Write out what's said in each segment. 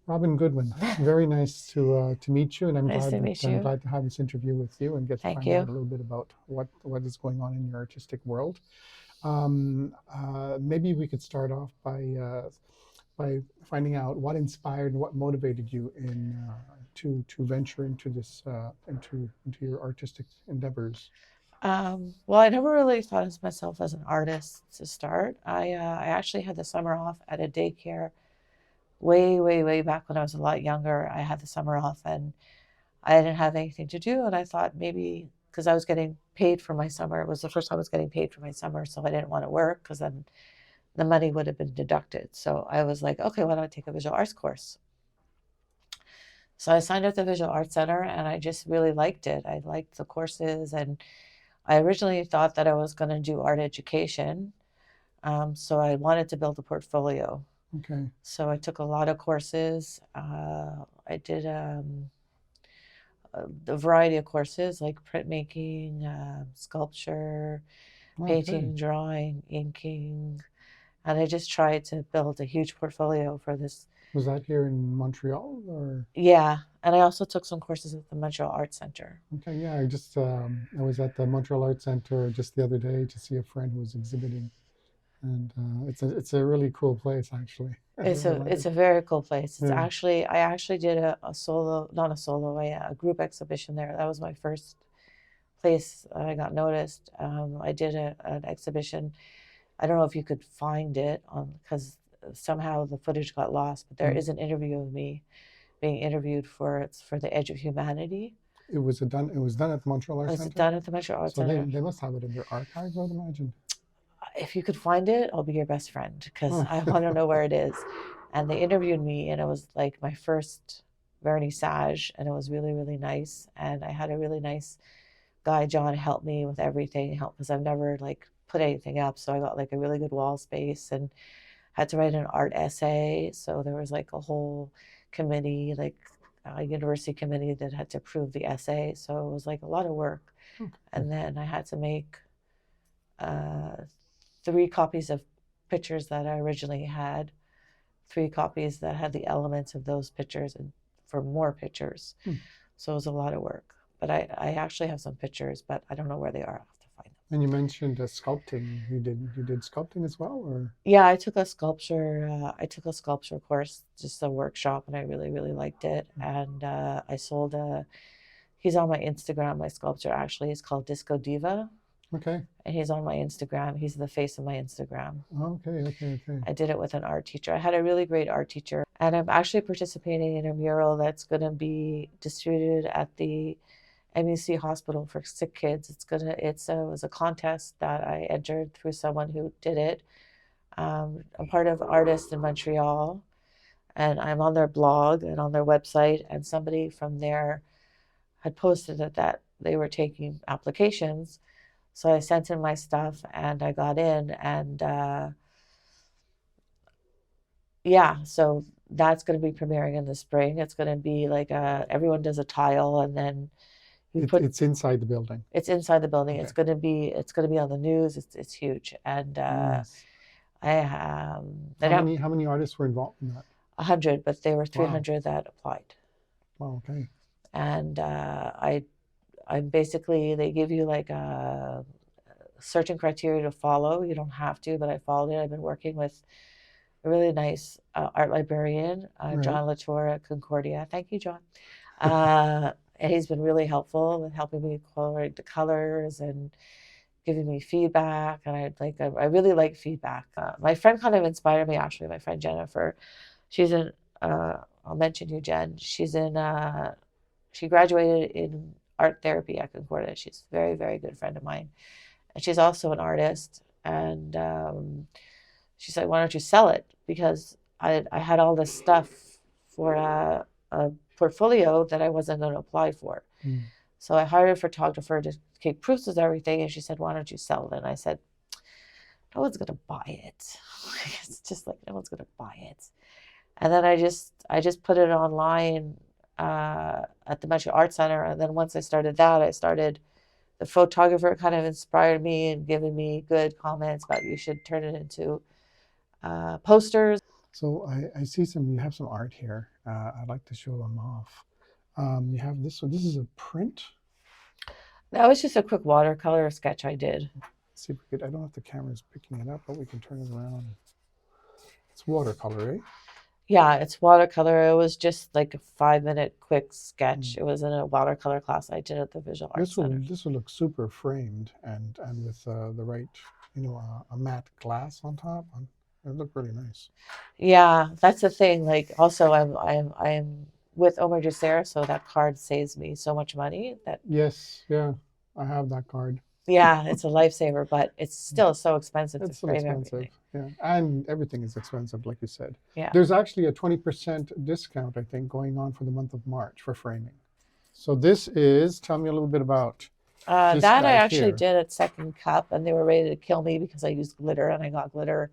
Robyn Goodman, very nice to meet you, and Nice to meet I'm you. glad to have this interview with you and get to Thank find out you. a little bit about what is going on in your artistic world. Maybe we could start off by finding out what inspired and what motivated you in to venture into this into your artistic endeavors. Well, I never really thought of myself as an artist to start. I actually had the summer off at a daycare way back when I was a lot younger. I had the summer off and I didn't have anything to do, and I thought maybe because I was getting paid for my summer, it was the first time I was getting paid for my summer, so I didn't want to work because then the money would have been deducted. So I was like, okay, why don't I take a visual arts course? So I signed up at the Visual Arts Center and I just really liked it. I liked the courses, and I originally thought that I was going to do art education. So I wanted to build a portfolio. Okay. So I took a lot of courses. I did a variety of courses like printmaking, sculpture, Okay. painting, drawing, inking. And I just tried to build a huge portfolio for this. Was that here in Montreal or? Yeah. And I also took some courses at the Montreal Arts Center. Okay, yeah, I was at the Montreal Arts Center just the other day to see a friend who was exhibiting, and it's a really cool place actually. I really like It's it. a very cool place. It's Yeah. actually I actually did a solo, not a solo, a group exhibition there. That was my first place I got noticed. I did an exhibition. I don't know if you could find it on because somehow the footage got lost, but there Mm. is an interview of me being interviewed for it's for the Edge of Humanity. It was done at the Montreal It Arts was Center, done at the Montreal Arts so Center. they must have it in their archives, I would imagine. If you could find it, I'll be your best friend because Oh. I want to know where it is. And they interviewed me, and it was like my first vernissage, and it was really nice. And I had a really nice guy, John, help me with everything, help because I've never like put anything up, so I got like a really good wall space and had to write an art essay. So there was like a whole committee, like a university committee that had to approve the essay. So it was like a lot of work. Okay. And then I had to make uh, 3 copies of pictures that I originally had, 3 copies that had the elements of those pictures, and for more pictures. Hmm. So it was a lot of work. But I actually have some pictures, but I don't know where they are. I'll have to find them. And you mentioned sculpting. You did sculpting as well, or? Yeah, I took a sculpture course, just a workshop, and I really liked it. And I sold a. He's on my Instagram. My sculpture actually is called Disco Diva, Okay. and he's on my Instagram. He's the face of my Instagram. Okay. I did it with an art teacher. I had a really great art teacher, and I'm actually participating in a mural that's going to be distributed at the MEC Hospital for sick kids. It was a contest that I entered through someone who did it. I'm part of Artists in Montreal, and I'm on their blog and on their website. And somebody from there had posted that they were taking applications. So I sent in my stuff and I got in. And yeah, so that's going to be premiering in the spring. It's going to be like everyone does a tile, and then you put It's inside the building. it's inside the building. Okay. It's going to be on the news. It's huge. And Nice. I don't How many artists were involved in that? 100, but there were Wow. 300 that applied. Wow. Okay. And I'm basically, they give you like a certain criteria to follow. You don't have to, but I followed it. I've been working with a really nice art librarian, Right. John Latour at Concordia. Thank you, John. And he's been really helpful with helping me colorate the colors and giving me feedback. And I really like feedback. My friend kind of inspired me, actually. My friend Jennifer, she's in. I'll mention you, Jen. She graduated in art therapy at Concordia. She's a very good friend of mine, and she's also an artist. And she said, "Why don't you sell it?" Because I had all this stuff for a portfolio that I wasn't going to apply for. Mm. So I hired a photographer to take proofs of everything, and she said, "Why don't you sell it?" And I said, "No one's going to buy it." It's just like no one's going to buy it. And then I just put it online at the Montreal Art Center. And then once I started that, the photographer kind of inspired me and given me good comments about you should turn it into posters. So I see you have some art here. I'd like to show them off. You have this one. This is a print. That was just a quick watercolor sketch I did. Let's see if we could. I don't know if the camera's picking it up, but we can turn it around. It's watercolor, eh? Yeah, it's watercolor. It was just like a 5-minute quick sketch. It was in a watercolor class I did at the Visual Arts Center. This will look super framed and with the right, a matte glass on top. It look really nice. Yeah, that's the thing. Like, also, I'm with Omar Jusair, so that card saves me so much money. That Yes, yeah, I have that card. yeah, it's a lifesaver, but it's still so expensive to It's still frame expensive. everything. Yeah, and everything is expensive, like you said. Yeah. There's actually a 20% discount, I think, going on for the month of March for framing. So this is. Tell me a little bit about. This That I guy actually here. did at Second Cup, and they were ready to kill me because I used glitter, and I got glitter.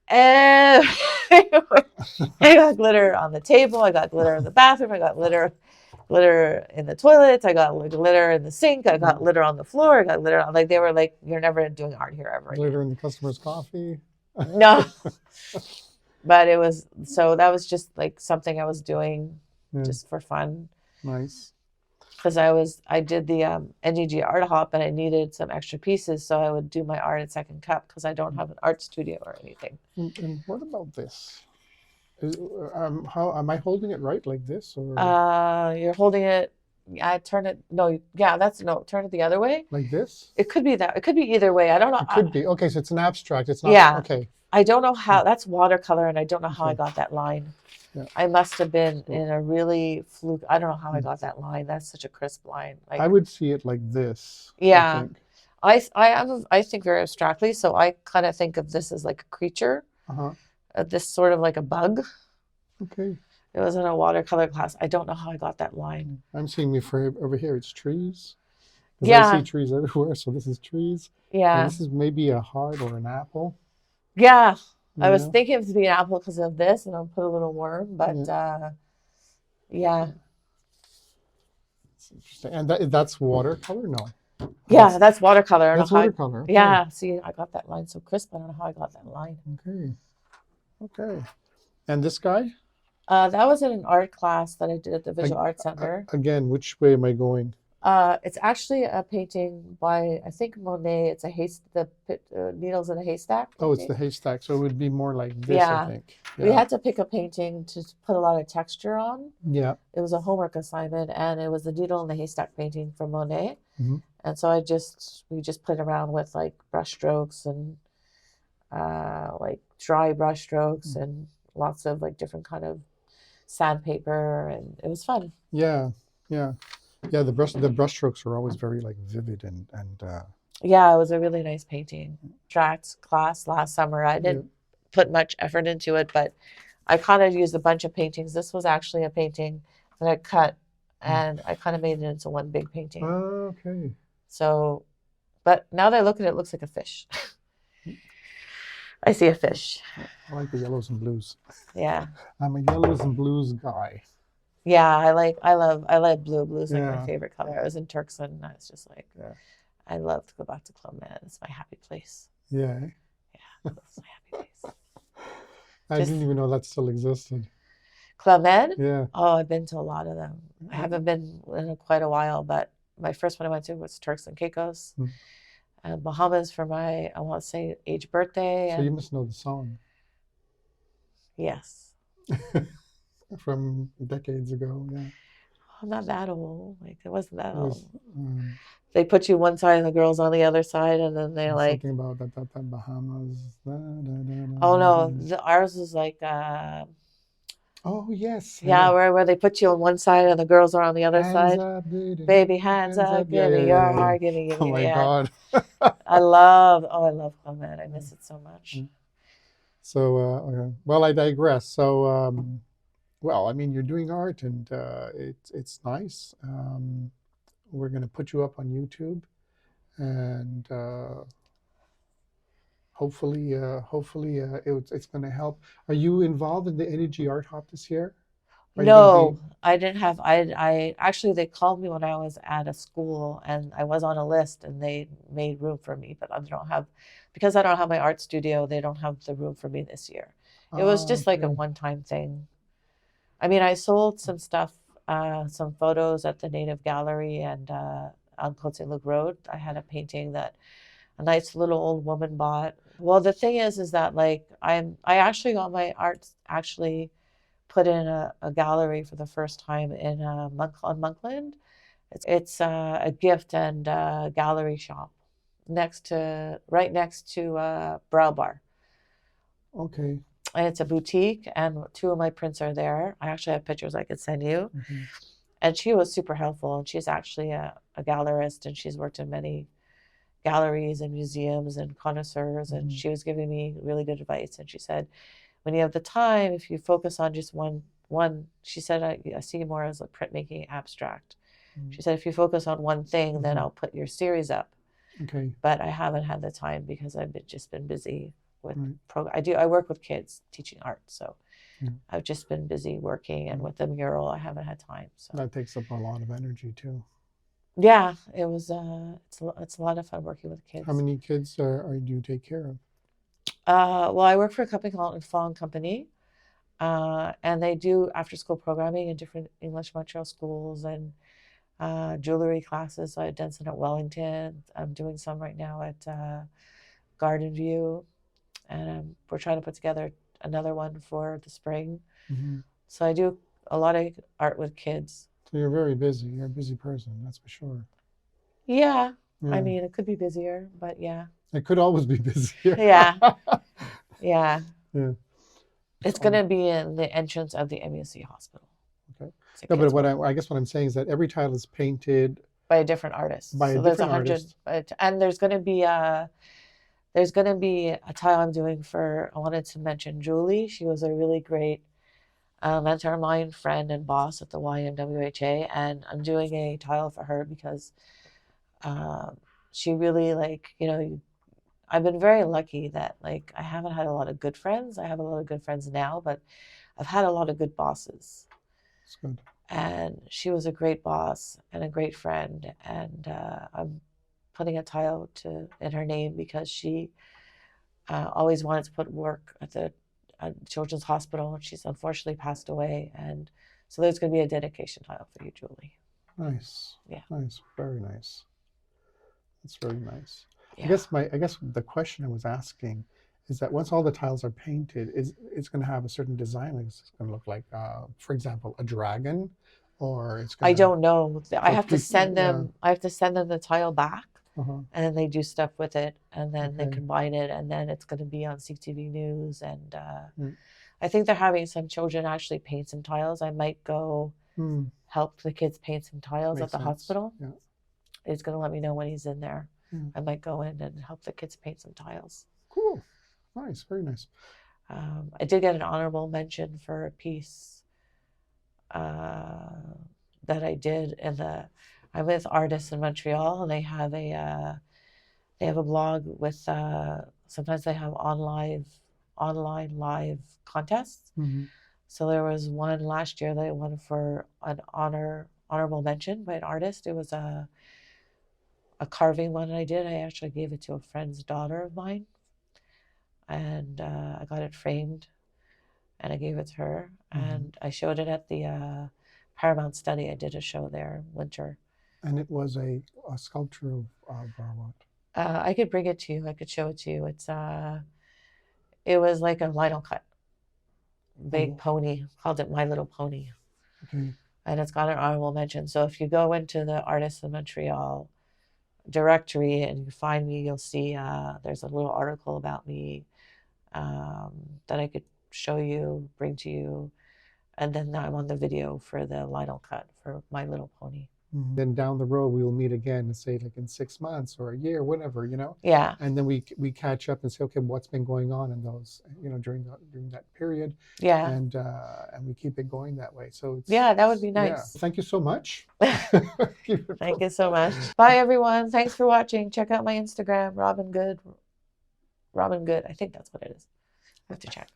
And I got glitter on the table. I got glitter in the bathroom. I got glitter in the toilets. I got glitter in the sink. I got glitter on the floor. I got glitter on, like, they were like, "You're never doing art here ever again." Glitter in the customer's coffee. No, but it was, so that was just like something I was doing Yeah, just for fun nice. because I did the NGG art hop and I needed some extra pieces, so I would do my art at Second Cup because I don't have an art studio or anything. And what about this? How am I holding it right, like this, or You're holding it. I turn it. No, yeah, turn it the other way. like this? It could be that. It could be either way. I don't know. It could be. Okay, so it's an abstract. It's not. Yeah. Okay. I don't know how. That's watercolor, and I don't know how I Okay. got that line. Yeah. I must have been in a really fluke. I don't know how I got that line. That's such a crisp line. Like, I would see it like this. yeah. I think. I think very abstractly, so I kind of think of this as like a creature, this sort of like a bug. Okay. It was in a watercolor class. I don't know how I got that line. I'm seeing me for over here. It's trees. Because Yeah. I see trees everywhere. So this is trees. Yeah. And this is maybe a heart or an apple. Yeah. you I was know? thinking of it to be an apple because of this, and I'll put a little worm, but yeah. It's interesting. And that's watercolor? No. Yeah, that's watercolor. I don't That's know how watercolor. Okay. yeah, see, I got that line so crisp. I don't know how I got that line. Okay. Okay. And this guy? That was in an art class that I did at the Visual Arts Center. Again, which way am I going? It's actually a painting by, I think, Monet. It's the needles in a haystack. Oh, it's the haystack. So it would be more like this, Yeah. I think. We had to pick a painting to put a lot of texture on. Yeah. It was a homework assignment, and it was the needle in the haystack painting from Monet. Mhm. And so we just played around with like brush strokes and like dry brush strokes and lots of like different kind of sandpaper, and it was fun. Yeah. Yeah. Yeah. The brush strokes are always very like vivid and Yeah, it was a really nice painting. Drax class last summer. I didn't put much effort into it, but I kind of used a bunch of paintings. This was actually a painting that I cut, and I kind of made it into one big painting. okay. So, but now that I look at it, it looks like a fish. I see a fish. I like the yellows and blues. Yeah. I'm a yellows and blues guy. Yeah, I like blue. Blue's like Yeah. my favorite color. I was in Turkson, and I was just like, Yeah. I love to go back to Club Med. It's my happy place. Yeah. Yeah, it's my happy place. I didn't even know that still existed. Club Med? Yeah. Oh, I've been to a lot of them. I haven't been in quite a while, but my first one I went to was Turks and Caicos. And Bahamas for my, I want to say, age birthday. So And you must know the song yes. from decades ago. Yeah. I'm not that old. Like, it wasn't that It was, old. They put you one side and the girls on the other side, and then they're like, something about that Bahamas. oh no, ours was like, Oh yes. yeah, where they put you on one side and the girls are on the other Hands side. up, Baby, hands up, Yeah, give me yeah, your yeah. heart, give me Oh my your hand. God. I love Club Med. I miss it so much. So, okay. Well, I digress. So, well, I mean, you're doing art, and it's nice. We're going to put you up on YouTube, and hopefully, it's going to help. Are you involved in the Energy Art Hop this year? Are you gonna No, I didn't have. I actually, they called me when I was at a school, and I was on a list, and they made room for me, but I don't have, because I don't have my art studio. They don't have the room for me this year. It was just like a okay. one-time thing. I mean, I sold some stuff, some photos at the Native Gallery and on Côte Saint Luc Road. I had a painting that a nice little old woman bought. Well, the thing is that like I actually got my art actually put in a gallery for the first time in on Monkland. It's a gift and gallery shop right next to Brow Bar. Okay. And it's a boutique, and two of my prints are there. I actually have pictures I could send you. Mm-hmm. And she was super helpful. And she's actually a gallerist, and she's worked in many galleries and museums and connoisseurs. Mm-hmm. And she was giving me really good advice. And she said, when you have the time, if you focus on just one, she said, I see you more as a printmaking abstract. Mm-hmm. She said, if you focus on one thing, then I'll put your series up. Okay. But I haven't had the time because I've just been busy with right. I work with kids teaching art, so yeah. I've just been busy working, and with the mural I haven't had time. So that takes up a lot of energy too. Yeah, it was it's a lot of fun working with kids. How many kids do you take care of? Well, I work for a company called Fawn Company, and they do after school programming in different English Montreal schools and jewelry classes. So I've done some at Wellington. I'm doing some right now at Garden View. And we're trying to put together another one for the spring. Mm-hmm. So I do a lot of art with kids. So you're very busy. You're a busy person, that's for sure. Yeah. I mean, it could be busier, but yeah. It could always be busier. yeah. Yeah. It's So, going to be in the entrance of the MUC hospital. Okay. No, but what I guess what I'm saying is that every tile is painted by a different artist. By a different artist. And there's going to be a tile I'm doing for, I wanted to mention Julie. She was a really great mentor of mine, friend, and boss at the YMWHA. And I'm doing a tile for her because she really, I've been very lucky that, I haven't had a lot of good friends. I have a lot of good friends now, but I've had a lot of good bosses. That's good. And she was a great boss and a great friend. And I'm putting a tile in her name because she always wanted to put work at the Children's Hospital. She's unfortunately passed away, and so there's going to be a dedication tile for you, Julie. Nice. Yeah. Nice. Very nice. That's very nice. Yeah. I guess the question I was asking is that once all the tiles are painted, it's going to have a certain design. It's going to look like, for example, a dragon, or it's going I don't know. I have to send them. I have to send them the tile back, and then they do stuff with it, and then they combine it, and then it's going to be on CTV News. And I think they're having some children actually paint some tiles. I might go help the kids paint some tiles at the hospital. Yeah. He's going to let me know when he's in there. I might go in and help the kids paint some tiles. Cool. Nice. Very nice. I did get an honorable mention for a piece that I did I'm with artists in Montreal, and they have a blog with sometimes they have online live contests. So there was one last year that I won for an honorable mention by an artist. It was a carving one I did. I actually gave it to a friend's daughter of mine, and I got it framed, and I gave it to her, and I showed it at the Paramount Study. I did a show there in winter. And it was a sculpture of what? I could bring it to you. I could show it to you. It was like a vinyl cut, big pony. Called it My Little Pony. Okay. And it's got an honorable mention. So if you go into the Artists in Montreal directory and you find me, you'll see there's a little article about me that I could show you, bring to you. And then I'm on the video for the vinyl cut for My Little Pony. Then down the road we will meet again and say like in 6 months or a year, whatever, Yeah. And then we catch up and say, okay, what's been going on in those, during that period. Yeah. And we keep it going that way. So that would be nice. Yeah. Thank you so much. Thank you so much. Bye everyone. Thanks for watching. Check out my Instagram, Robyn Good. Robyn Good. I think that's what it is. I have to check.